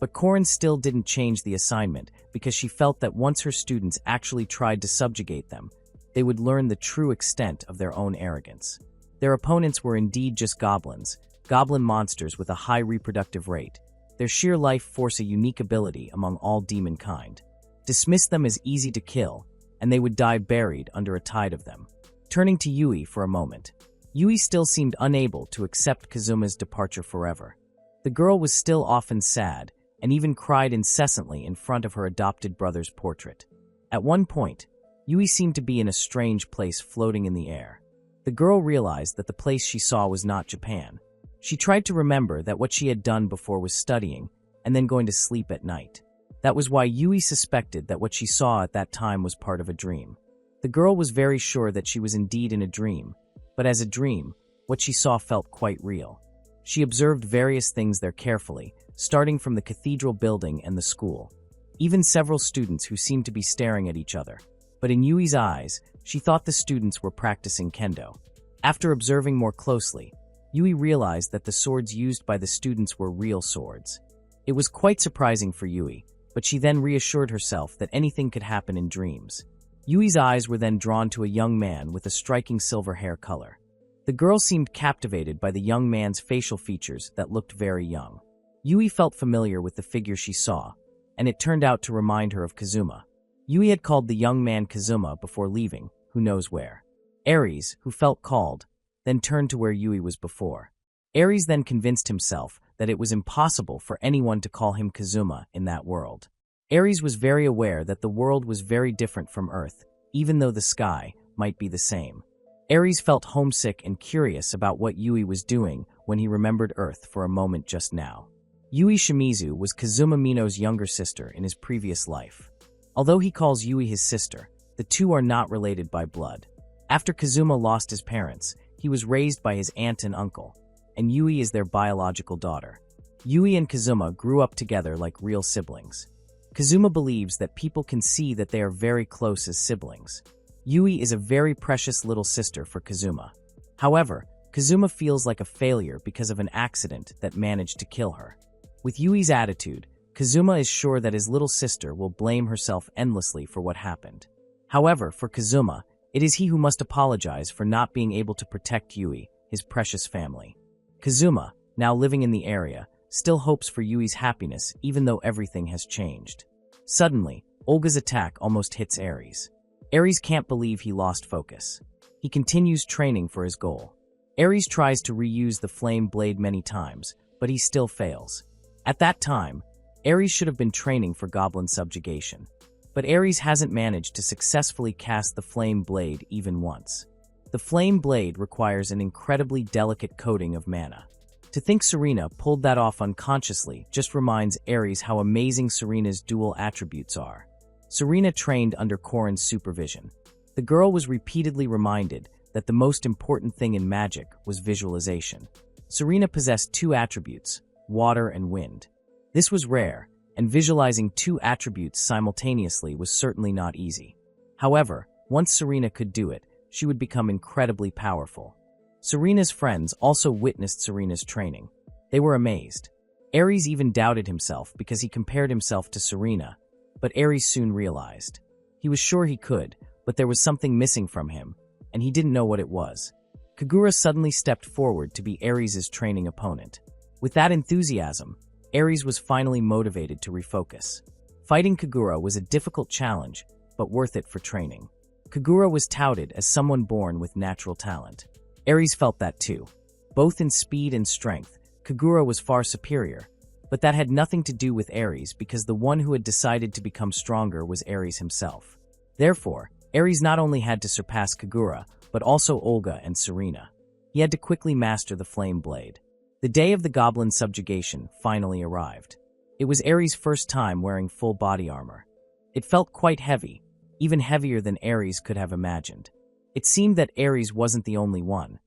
but Corin still didn't change the assignment because she felt that once her students actually tried to subjugate them, they would learn the true extent of their own arrogance. Their opponents were indeed just goblins, goblin monsters with a high reproductive rate. Their sheer life force a unique ability among all demon kind. Dismiss them as easy to kill, and they would die buried under a tide of them. Turning to Yui for a moment, Yui still seemed unable to accept Kazuma's departure forever. The girl was still often sad, and even cried incessantly in front of her adopted brother's portrait. At one point, Yui seemed to be in a strange place floating in the air. The girl realized that the place she saw was not Japan. She tried to remember that what she had done before was studying, and then going to sleep at night. That was why Yui suspected that what she saw at that time was part of a dream. The girl was very sure that she was indeed in a dream, but as a dream, what she saw felt quite real. She observed various things there carefully, starting from the cathedral building and the school. Even several students who seemed to be staring at each other. But in Yui's eyes, she thought the students were practicing kendo. After observing more closely, Yui realized that the swords used by the students were real swords. It was quite surprising for Yui, but she then reassured herself that anything could happen in dreams. Yui's eyes were then drawn to a young man with a striking silver hair color. The girl seemed captivated by the young man's facial features that looked very young. Yui felt familiar with the figure she saw, and it turned out to remind her of Kazuma. Yui had called the young man Kazuma before leaving, who knows where. Ares, who felt called, then turned to where Yui was before. Ares then convinced himself that it was impossible for anyone to call him Kazuma in that world. Ares was very aware that the world was very different from Earth, even though the sky might be the same. Ares felt homesick and curious about what Yui was doing when he remembered Earth for a moment just now. Yui Shimizu was Kazuma Mino's younger sister in his previous life. Although he calls Yui his sister, the two are not related by blood. After Kazuma lost his parents, he was raised by his aunt and uncle, and Yui is their biological daughter. Yui and Kazuma grew up together like real siblings. Kazuma believes that people can see that they are very close as siblings. Yui is a very precious little sister for Kazuma. However, Kazuma feels like a failure because of an accident that managed to kill her. With Yui's attitude, Kazuma is sure that his little sister will blame herself endlessly for what happened. However, for Kazuma, it is he who must apologize for not being able to protect Yui, his precious family. Kazuma, now living in the area, still hopes for Yui's happiness even though everything has changed. Suddenly, Olga's attack almost hits Ares. Ares can't believe he lost focus. He continues training for his goal. Ares tries to reuse the flame blade many times, but he still fails. At that time, Ares should have been training for goblin subjugation. But Ares hasn't managed to successfully cast the flame blade even once. The flame blade requires an incredibly delicate coating of mana. To think Serena pulled that off unconsciously just reminds Ares how amazing Serena's dual attributes are. Serena trained under Corin's supervision. The girl was repeatedly reminded that the most important thing in magic was visualization. Serena possessed two attributes, water and wind. This was rare, and visualizing two attributes simultaneously was certainly not easy. However, once Serena could do it, she would become incredibly powerful. Serena's friends also witnessed Serena's training. They were amazed. Ares even doubted himself because he compared himself to Serena, but Ares soon realized. He was sure he could, but there was something missing from him, and he didn't know what it was. Kagura suddenly stepped forward to be Ares' training opponent. With that enthusiasm, Ares was finally motivated to refocus. Fighting Kagura was a difficult challenge, but worth it for training. Kagura was touted as someone born with natural talent. Ares felt that too. Both in speed and strength, Kagura was far superior, but that had nothing to do with Ares because the one who had decided to become stronger was Ares himself. Therefore, Ares not only had to surpass Kagura, but also Olga and Serena. He had to quickly master the flame blade. The day of the goblin subjugation finally arrived. It was Ares' first time wearing full body armor. It felt quite heavy, even heavier than Ares could have imagined. It seemed that Ares wasn't the only one.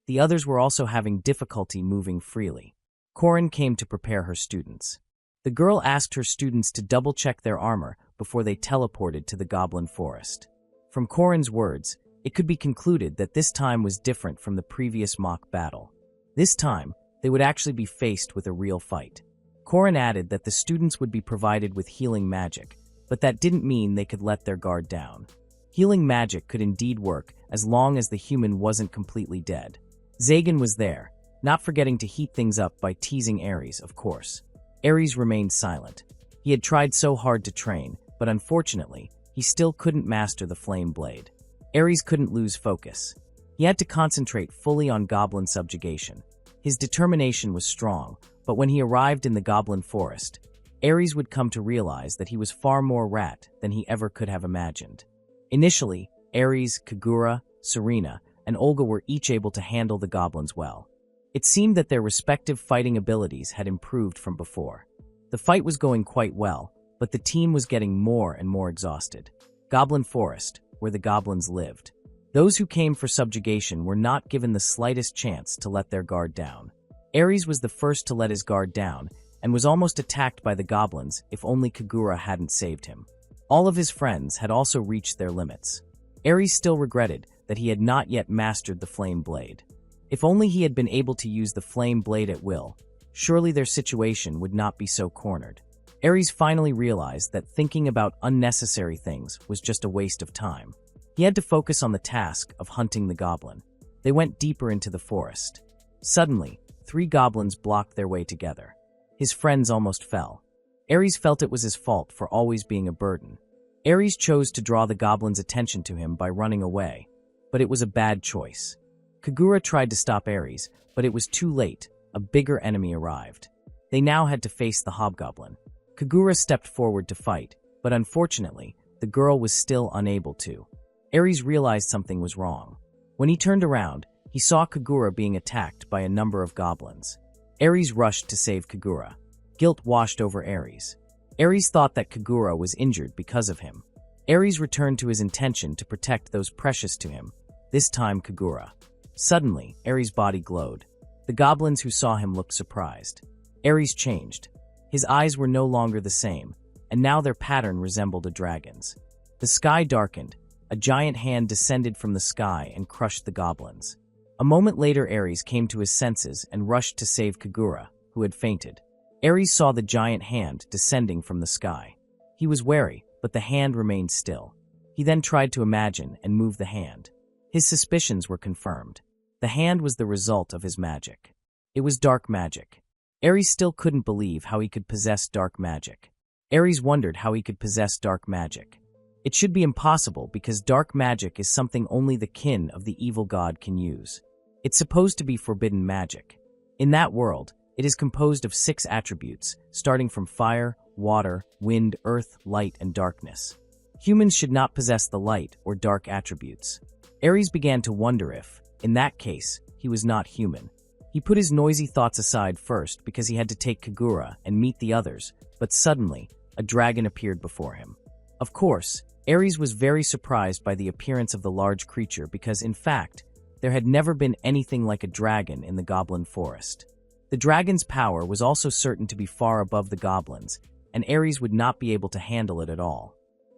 The others were also having difficulty moving freely. Corin came to prepare her students. The girl asked her students to double-check their armor before they teleported to the goblin forest. From Corin's words, it could be concluded that this time was different from the previous mock battle. This time, they would actually be faced with a real fight. Corin added that the students would be provided with healing magic, but that didn't mean they could let their guard down. Healing magic could indeed work as long as the human wasn't completely dead. Zagan was there, not forgetting to heat things up by teasing Ares, of course. Ares remained silent. He had tried so hard to train, but unfortunately, he still couldn't master the flame blade. Ares couldn't lose focus. He had to concentrate fully on goblin subjugation. His determination was strong, but when he arrived in the goblin forest, Ares would come to realize that he was far more rat than he ever could have imagined. Initially, Ares, Kagura, Serena, and Olga were each able to handle the goblins well. It seemed that their respective fighting abilities had improved from before. The fight was going quite well, but the team was getting more and more exhausted. Goblin Forest, where the goblins lived. Those who came for subjugation were not given the slightest chance to let their guard down. Ares was the first to let his guard down, and was almost attacked by the goblins if only Kagura hadn't saved him. All of his friends had also reached their limits. Ares still regretted that he had not yet mastered the flame blade. If only he had been able to use the flame blade at will, surely their situation would not be so cornered. Ares finally realized that thinking about unnecessary things was just a waste of time. He had to focus on the task of hunting the goblin. They went deeper into the forest. Suddenly, 3 goblins blocked their way together. His friends almost fell. Ares felt it was his fault for always being a burden. Ares chose to draw the goblins' attention to him by running away, but it was a bad choice. Kagura tried to stop Ares, but it was too late. A bigger enemy arrived. They now had to face the hobgoblin. Kagura stepped forward to fight, but unfortunately, the girl was still unable to. Ares realized something was wrong. When he turned around, he saw Kagura being attacked by a number of goblins. Ares rushed to save Kagura. Guilt washed over Ares. Ares thought that Kagura was injured because of him. Ares returned to his intention to protect those precious to him, this time Kagura. Suddenly, Ares' body glowed. The goblins who saw him looked surprised. Ares changed. His eyes were no longer the same, and now their pattern resembled a dragon's. The sky darkened. A giant hand descended from the sky and crushed the goblins. A moment later, Ares came to his senses and rushed to save Kagura, who had fainted. Ares saw the giant hand descending from the sky. He was wary, but the hand remained still. He then tried to imagine and move the hand. His suspicions were confirmed. The hand was the result of his magic. It was dark magic. Ares still couldn't believe how he could possess dark magic. Ares wondered how he could possess dark magic. It should be impossible because dark magic is something only the kin of the evil god can use. It's supposed to be forbidden magic. In that world, it is composed of 6 attributes, starting from fire, water, wind, earth, light, and darkness. Humans should not possess the light or dark attributes. Ares began to wonder if, in that case, he was not human. He put his noisy thoughts aside first because he had to take Kagura and meet the others, but suddenly, a dragon appeared before him. Of course, Ares was very surprised by the appearance of the large creature because, in fact, There had never been anything like a dragon in the goblin forest. The dragon's power was also certain to be far above the goblins, and Ares would not be able to handle it at all.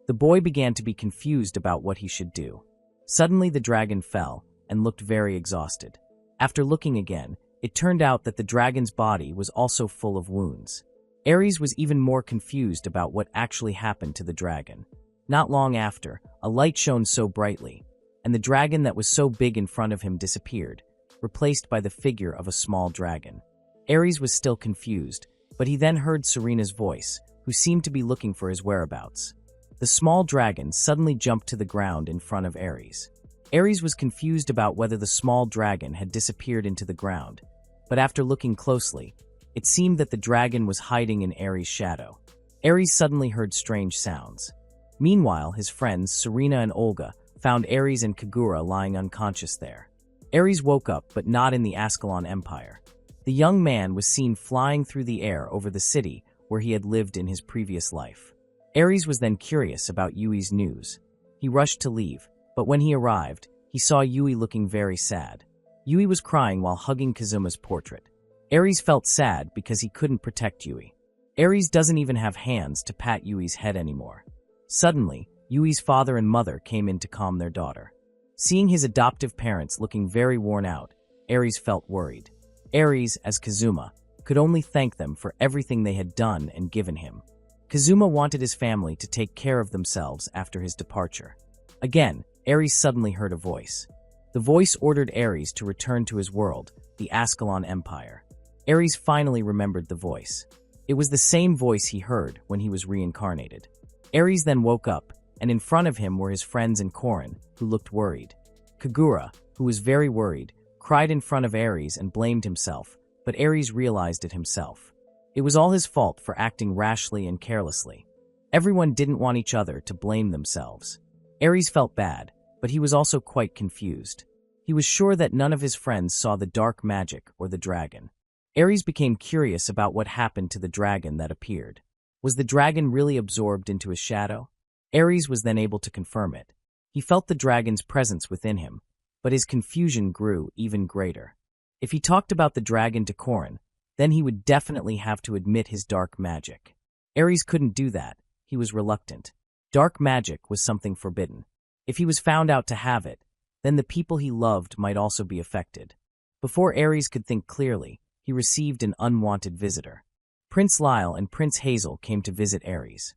The boy began to be confused about what he should do. Suddenly the dragon fell and looked very exhausted. After looking again, it turned out that the dragon's body was also full of wounds. Ares was even more confused about what actually happened to the dragon. Not long after, a light shone so brightly, and the dragon that was so big in front of him disappeared, replaced by the figure of a small dragon. Ares was still confused, but he then heard Serena's voice, who seemed to be looking for his whereabouts. The small dragon suddenly jumped to the ground in front of Ares. Ares was confused about whether the small dragon had disappeared into the ground, but after looking closely, it seemed that the dragon was hiding in Ares' shadow. Ares suddenly heard strange sounds. Meanwhile, his friends, Serena and Olga, found Ares and Kagura lying unconscious there. Ares woke up, but not in the Ascalon Empire. The young man was seen flying through the air over the city where he had lived in his previous life. Ares was then curious about Yui's news. He rushed to leave, but when he arrived, he saw Yui looking very sad. Yui was crying while hugging Kazuma's portrait. Ares felt sad because he couldn't protect Yui. Ares doesn't even have hands to pat Yui's head anymore. Suddenly, Yui's father and mother came in to calm their daughter. Seeing his adoptive parents looking very worn out, Ares felt worried. Ares, as Kazuma, could only thank them for everything they had done and given him. Kazuma wanted his family to take care of themselves after his departure. Again, Ares suddenly heard a voice. The voice ordered Ares to return to his world, the Ascalon Empire. Ares finally remembered the voice. It was the same voice he heard when he was reincarnated. Ares then woke up, and in front of him were his friends and Korin, who looked worried. Kagura, who was very worried, cried in front of Ares and blamed himself, but Ares realized it himself. It was all his fault for acting rashly and carelessly. Everyone didn't want each other to blame themselves. Ares felt bad, but he was also quite confused. He was sure that none of his friends saw the dark magic or the dragon. Ares became curious about what happened to the dragon that appeared. Was the dragon really absorbed into his shadow? Ares was then able to confirm it. He felt the dragon's presence within him, but his confusion grew even greater. If he talked about the dragon to Korin, then he would definitely have to admit his dark magic. Ares couldn't do that. He was reluctant. Dark magic was something forbidden. If he was found out to have it, then the people he loved might also be affected. Before Ares could think clearly, he received an unwanted visitor. Prince Lyle and Prince Hazel came to visit Ares.